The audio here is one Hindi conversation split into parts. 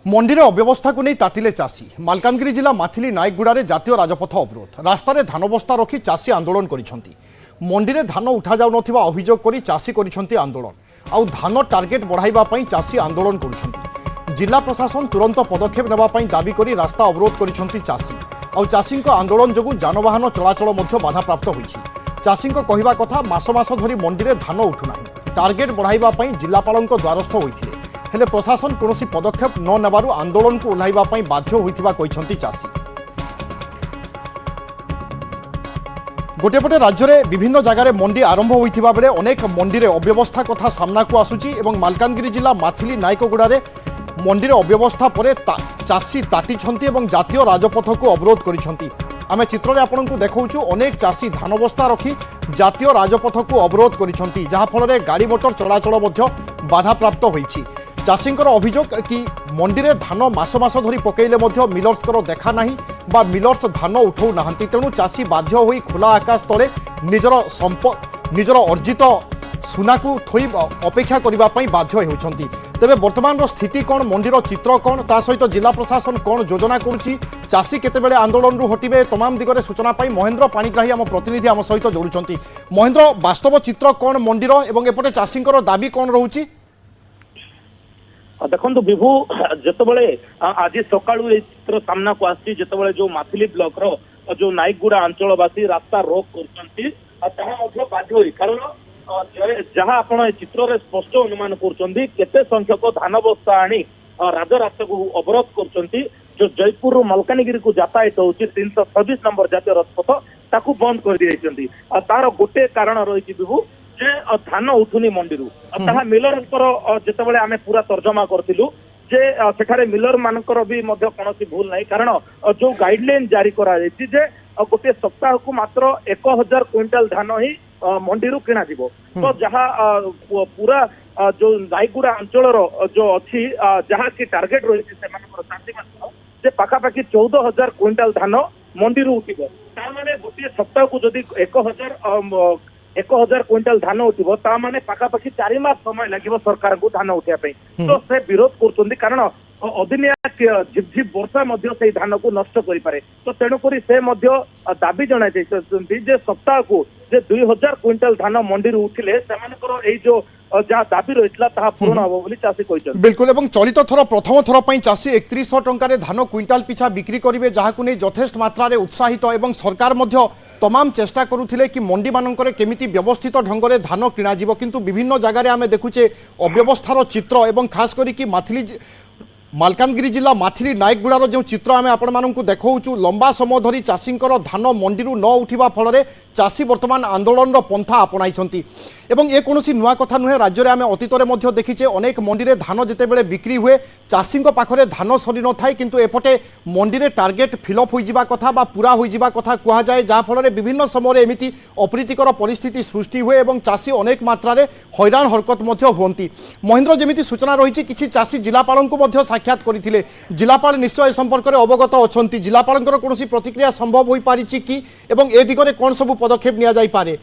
मंडी में अव्यवस्था को नहीं तातिले चाषी मालकानगिरी जिला माथिली नायकगुड़ा में जातीय राजपथ अवरोध रास्तार धान बस्ता रखी चाषी आंदोलन करिसेंती। मंडी में धान उठा जाउ नथिबा अभियोग करी चाषी करिसेंती आंदोलन आउ धान टार्गेट बढ़ाइबा पई चाषी आंदोलन करिसेंती। जिला प्रशासन तुरंत पदक्षेप नेबा पई दाबी करी रास्ता अवरोध करिसेंती चाषी आउ चाषी आंदोलन जोगु जानवाहन चलाचल मध्य बाधाप्राप्त होइछि। चाषी कहवा कथा मास मास धरी मंडी में धान उठुना टार्गेट बढ़ाइबा पई जिलापालक द्वारस्थ होइथिले हेले प्रशासन कौनसी पदक्षेप न नेबारु आंदोलन को ओह्लाइबा पई बाध्य होइथिबा कहिसेंती चाषी। गोटेपटे राज्य में विभिन्न जगार मंडी आरंभ होइथिबा बेले अनेक मंडी में अव्यवस्था कथा सामना को आसुची एवं मालकानगिरी जिला माथिली नायकगुड़ा रे मंडी में अव्यवस्था परे चाषी तातिछंती एवं जातीय राजपथ को अवरोध करिसेंती। आमे चित्र आपन को देखाऊँ अनेक चाषी धान बस्ता रखी जातीय राजपथ को अवरोध करिसेंती जहा फल रे गाड़ी मोटर चलाचल मध्य बाधाप्राप्त होइछि। चाषींकर अभियोग कि मंडी में धान मास मास धरी पकईले मिलर्सकर देखा नहीं बा मिलर्स धान उठाऊ ना तेणु चाषी बाध्य होई खुला आकाश तले निजर अर्जित सुना को थोई अपेक्षा करने बाध्य होती। तेबे वर्तमान स्थिति कौन मंडीर चित्र कौन ता सहित जिला प्रशासन कौन योजना करुच्ची चाषी केतेबेले आंदोलन रु हटिबे तमाम दिगरे सूचना पाई महेंद्र पाणिग्राही आम प्रतिनिधि आम सहित जोड़ुंट। महेंद्र वास्तव चित्र कौन मंडीर एवं एपटे चाषींकर दाबी कौन रोची? देखो विभू जितेबाला आज सका चित्र सामना को आसी जितेबाला जो माथिली ब्लॉक रो जो नायकगुड़ा अंचलवासी रास्ता रोक कर बाध्य कारण जहाँ आप चित्र में स्पष्ट अनुमान करते संख्यक धान बस्ता आनी राजरास्ता को अवरोध कर जो जयपुर मलकानगिरी को यातायात हो 326 नंबर जातीय राजपथ ताकू बंद कर दी। तार गोटे कारण रही विभू जे धान उठुनी मंडी मिलर जितेबाला आम पूरा तर्जमा करूँ जे सेठारे मिलर मानकर भी कौन भूल नहीं कारण जो गाइडलाइन जारी करा जे गोटे सप्ताह को मात्र 1000 क्विंटाल धान ही मंडी किणा जीवो। तो जहाँ पूरा जो नायकगुड़ा अंचल जो अच्छी जहाँ की टार्गेट रही चाषी पाखापाखि 14000 क्विंटाल धान मंडी उठिबो तार गोटे सप्ताह को जदि 1000 क्विंटाल धान उठिबो ता माने पाखापाखि 4 मास समय लगे सरकार को धान उठा तो से विरोध कर कारण अदिनिया झिपझिप वर्षा से धान को नष्ट करें। तो तेणुक से दाबी जनाई सप्ताह को 2000 क्विंटाल धान मंडी उठिले जो जहाँ दाबी रही पूर्ण हम बोली चाषी कहते बिल्कुल। एवं चलित थर प्रथम थर पर चाषी 3100 टंकार धान क्विंटाल पिछा बिक्री करेंगे जहां नहीं यथेष्ट मात्रा उत्साहित एवं सरकार तमाम चेष्टा करुथिले कि मंडी मानकर केमिति व्यवस्थित ढंग से धान किणा जीवो किंतु विभिन्न जगार आम देखुचे अव्यवस्थार चित्र एवं खास करी माथिली मालकानगिरी जिला माथिली नायकगुड़ार जो चित्र आम आपण देखाऊँ लंबा समय धरी चाषींकर धान मंडी न उठा फल चाषी बर्तमान आंदोलन पंथा आपणाई एवं ये कौन नुआ कथा नुहे। राज्य में आम अतीत में देखीचे अनेक मंडी में धान जितेबाला बिक्री हुए चाषी पाखे धान सरी न थाए किंतु एपटे मंडी में टार्गेट फिलअप हो कथा बा पूरा हो कथा कहुए जहाँफल विभिन्न समय एमती अप्रीतिकर परिस्थिति सृष्टि हुए और चाषी अनेक मात्रा हैरान हरकत होती। महेंद्र जमी सूचना रही कि चाषी जिलापाल को साक्षात करते जिलापाल निश्चय संपर्क में अवगत अच्छा जिलापाल कौन प्रतिक्रिया संभव हो पारी कि ए दिगरे कौन सब पदक्षेप नि पारे?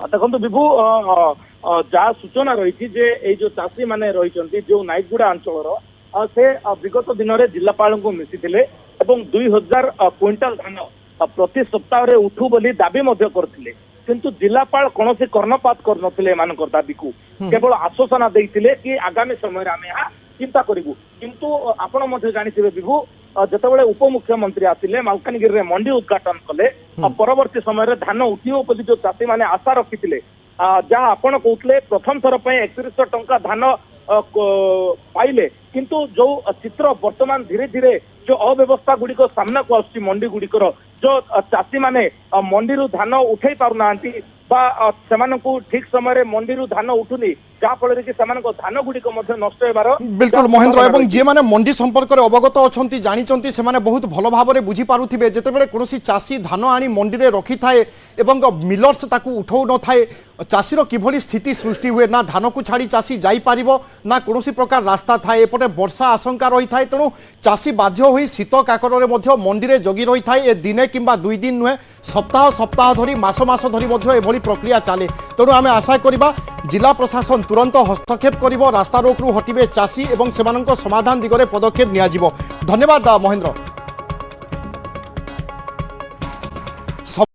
देखो विभू जहाँ सूचना रही जो चाषी मैंने रही जो नायकगुड़ा अंचल से विगत दिन में जिलापाल को मिसी 2000 क्विंटाल धान प्रति सप्ताह उठू बोली दाबी करते किंतु जिलापाल कौन कर्णपात कर दाबी को केवल आश्वासना देते कि आगामी समय आम यहाँ चिंता करूँ किंतु आपण जानते विभू जितेबाला उपमुख्यमंत्री आसिले मालकानगिरी मंडी उद्घाटन कले परवर्ती समय धान उठिबो जो चाषी मैंने आशा रखी जहाँ आपण कहते प्रथम थर पर 3100 टंका धान पाइले किंतु जो चित्र वर्तमान धीरे धीरे जो अव्यवस्था गुड़िक सामना को आसुची मंडी गुड़िकर जो चाषी माने मंडी धान उठे पारना ठीक समय मंडी धान उठुनी जहाँफल कि धान गुड़िक नष्ट होबार बिल्कुल महेंद्र एवं जी मैंने मंडी संपर्क में अवगत अच्छा जानी से बहुत भल भाव में बुझीपारे जितेबाला कौन चाषी धान आनी मंडी में रखी थाए मिलर्स उठाऊ न थाए चाषीर किभली स्थिति सृष्टि हुए ना धान को छाड़ी चाषी जापर ना कौन प्रकार रास्ता थाए एपटे वर्षा आशंका रही थाए तेणु चाषी बाध्य हो शीत काकर मंडी में जगी रही थाए ए दिने किंबा 2 दिन नुहे सप्ताह सप्ताह धरी मास मास धरी प्रक्रिया चले तेणु आम आशा करवा जिला प्रशासन तुरंत हस्तक्षेप कर रास्ता रोकरू हटिबे चाषी और समाधान दिगरे पदक्षेप नियाजिबो। धन्यवाद महेंद्र।